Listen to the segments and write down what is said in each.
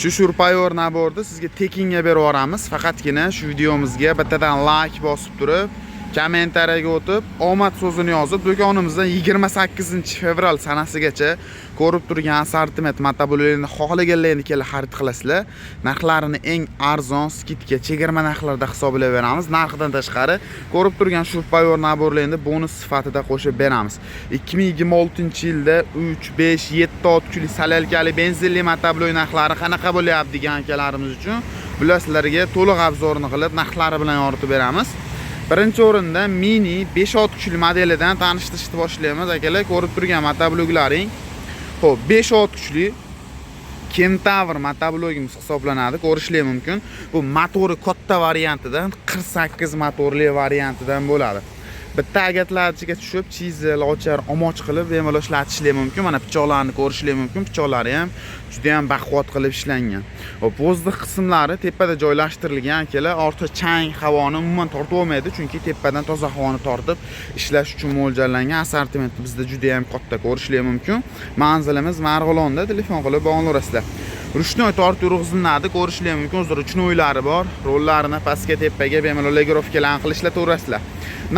Shu Surpayor naborni sizga tekinga berib yuboramiz. Faqatgina shu videomizga bittadan like bosib turib, kommentariyaga o'tib, omad so'zini yozib, do'konimizdan 28-fevral sanasigacha ko'rib turgan assortiment motobloklarni xohlaganlaringizni kelib xarid qilasizlar. Narxlarini eng arzon, skidka, chegirma narxlarda hisoblab beramiz. Narxidan tashqari ko'rib turgan Surpayor naborlarini bonus sifatida qo'shib beramiz. 2026-yilda 3, 5, 7 ot kuchli salalkali benzinli motoblok narxlari qanaqa bo'lyapti degan akalarimiz uchun bular sizlarga to'liq obzorini qilib, narxlari bilan yoritib beramiz. Birinchi o'rinda mini 5 ot kuchli modelidan tanishtirishni boshlaymiz akalar. Ko'rib turgan motobloklaring. Xo'p, 5 ot kuchli Kentaur motoblogimiz hisoblanadi. Ko'rishlar mumkin. Bu motori katta variantidan 48 motorli variantidan bo'ladi. Bitta agatlarchiga tushib, chizel, ochar, omoch qilib bemalol ishlatishlar mumkin. Mana pichoqlarni ko'rishlar mumkin. Pichoqlari ham juda ham baquvvat qilib ishlangan. Hop, vozdix qismlari tepada joylashtirilgan akalar. Orta chang havoni umuman tortib olmaydi, chunki tepadan toza havoni tortib ishlash uchun mo'ljallangan assortiment bizda juda ham katta ko'rishlar mumkin. Manzilimiz Marg'ilonda, telefon qilib bog'lanasizlar. Ruchnoy tortib yurg'iziladi, ko'rishlar mumkin. O'zlari ruchnoylari bor. Rollarini pastga tepaga bemalol legirovkalarni qilishlar.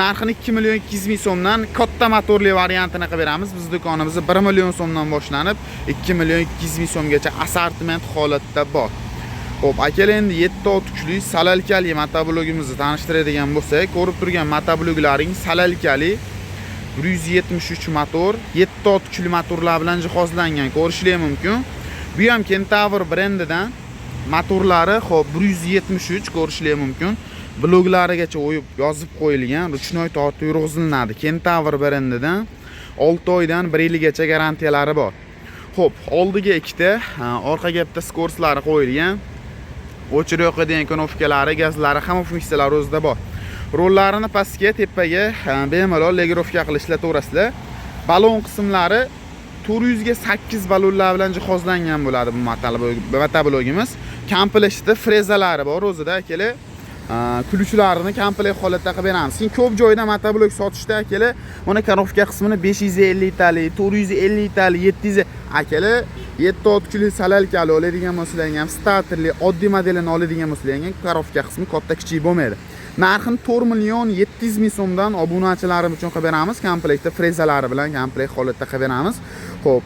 Narxini 2.200.000 so'mdan katta motorli variantini qilib beramiz. Biz do'konimizda 1 million so'mdan boshlanib 2.200.000 so'mgacha assortiment holatda bor. Xo'p, akalar endi 7 ot kuchli salalkali motoblogimizni tanishtiradigan bo'lsak, ko'rib turgan motobloklaring salalkali 173 motor, 7 ot kuchli motorlar bilan jihozlangan ko'rishlar mumkin. Bu ham Kentaur brendidan motorlari, xo'p, 173 ko'rishlar mumkin. Bloglarigacha o'yib yozib qo'yilgan, ruchnoy tortib yurg'iziladi. Kentaur brendidan 6 oydan 1 yilgacha garantiyalari bor. Xo'p, oldiga ikkita, orqaga bitta skorslari qo'yilgan. O'chirib yoqadigan konovkalari, gazlari, hamma funksiyalari o'zida bor. Rollarini pastga, tepaga bemalol legirovka qilishlar to'g'risida. Balon qismlari 400 ga 8 balonlar bilan jihozlangan bo'ladi bu motoblogimiz. Komplektda frezalari bor o'zida akalar. Kuluvchilarini komplekt holatda qilib beramiz. Keyin ko'p joyda motoblok sotishda akalar, mana konovka qismini 550 tali, 450 tali, 700 akalar 7 ot kuchli salalkali oladigan bo'lsangiz ham, starterli oddiy modelini oladigan bo'lsangiz ham konovka qismi katta kichik bo'lmaydi. Narxini 4.700.000 so'mdan obunachilarim uchun qilib beramiz. Komplektda frezalari bilan komplekt holatda qilib beramiz. Xo'p,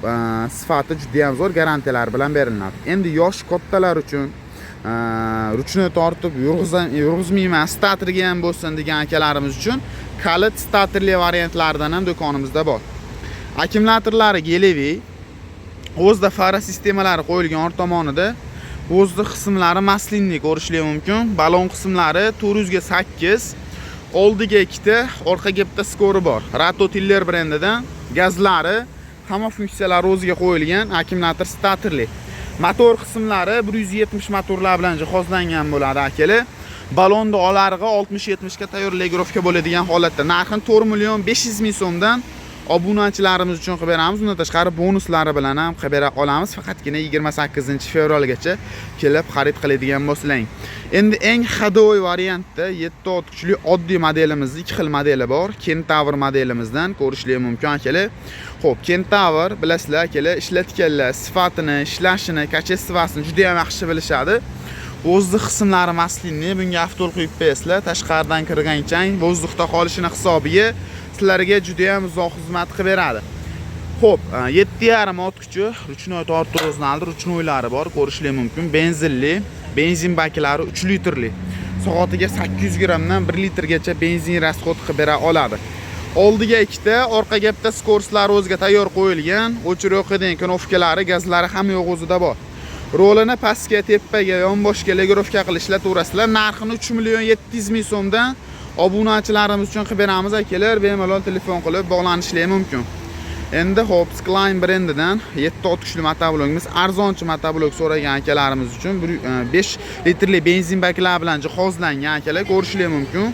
sifati juda ham zo'r, garantiyalar bilan beriladi. Endi yosh kattalar uchun ruchnoy tortib yurg'izmayman, starterga ham bo'lsin degan akalarimiz uchun kalit starterli variantlardan ham do'konimizda bor. Akkumulyatorlari Gelevi, o'zida fara sistemalari qo'yilgan orqa tomonida, o'zida qismlari maslinli ko'rishlar mumkin. Balon qismlari 400 ga 8, oldiga ikkita, orqaga bitta skori bor. Rato Tiller brendidan, gazlari, hamma funksiyalari o'ziga qo'yilgan, akkumulyator starterli. Motor qismlari 170 motorlar bilan jihozlangan bo'ladi akalar. Balonda olarg'i 60-70 ga tayyor legirovka bo'ladigan holatda. Narxini 4.500.000 so'mdan obunachilarimiz uchun qilib beramiz. Undan tashqari bonuslari bilan ham qilib bera olamiz. Faqatgina 28-fevralgacha kelib xarid qiladigan bo'lsalaring. Endi eng hadovoy variantda 7 ot kuchli oddiy modelimizning 2 xil modeli bor. Kentaur modelimizdan ko'rishlar mumkin akalar. Xo'p, Kentaur bilasizlar akalar, ishlatganlar sifatini, ishlashini, kachestvasini juda ham yaxshi bilishadi. Vozdix qismlari maslinli, bunga avtol quyib qo'yasizlar. Tashqaridan kirgan chang vozdixda qolishini hisobiga sizlarga juda ham uzoq xizmat qilib beradi. Xo'p, 7.5 ot kuchi, ruchnoy tortib o'rnaldi, ruchnoylari bor, ko'rishlar mumkin. Benzinli, benzin baklari 3 litrli. Soatiga 800 grammdan 1 litrgacha benzin rasxod qilib bera oladi. Oldiga ikkita, orqaga bitta skorslari o'ziga tayyor qo'yilgan, o'chirib yoqadigan konovkalari, gazlari ham yo'q o'zida bor. Rolini pastga, tepaga, yonboshga legirovka qilishlar to'g'risida. Narxini 3.700.000 so'mdan obunachilarimiz uchun qilib beramiz akalar. Bemalol telefon qilib bog'lanishlari mumkin. Endi Hobbs Klein brendidan 7 ot kuchli motoblogimiz, arzonchi motoblog so'ragan akalarimiz uchun 5 litrli benzin baklar bilan jihozlangan akalar, ko'rishlar mumkin.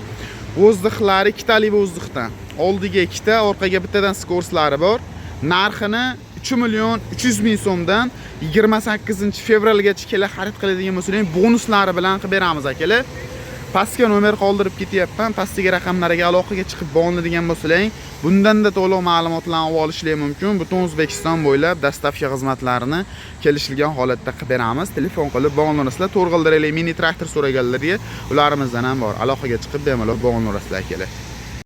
Vozdixlari 2 tali vozdixdan. Oldiga ikkita, orqaga bittadan skorslari bor. Narxini 3.300.000 so'mdan 28-fevralgacha kelib xarid qiladigan bo'lsangiz bonuslari bilan qilib beramiz akalar. pastga nomer qoldirib ketyapman. Pastdagi raqamlarga aloqaga chiqib bog'lanadigan bo'lsalaring, bundan-da to'liq ma'lumotlarni olishlar mumkin. Butun O'zbekiston bo'ylab dastavka xizmatlarini kelishilgan holatda qilib beramiz. Telefon qilib bog'lanasizlar. To'rg'ildiraylik mini traktor so'raganlarga ularimizdan ham bor. Aloqaga chiqib bemalol bog'lanasizlar kerak.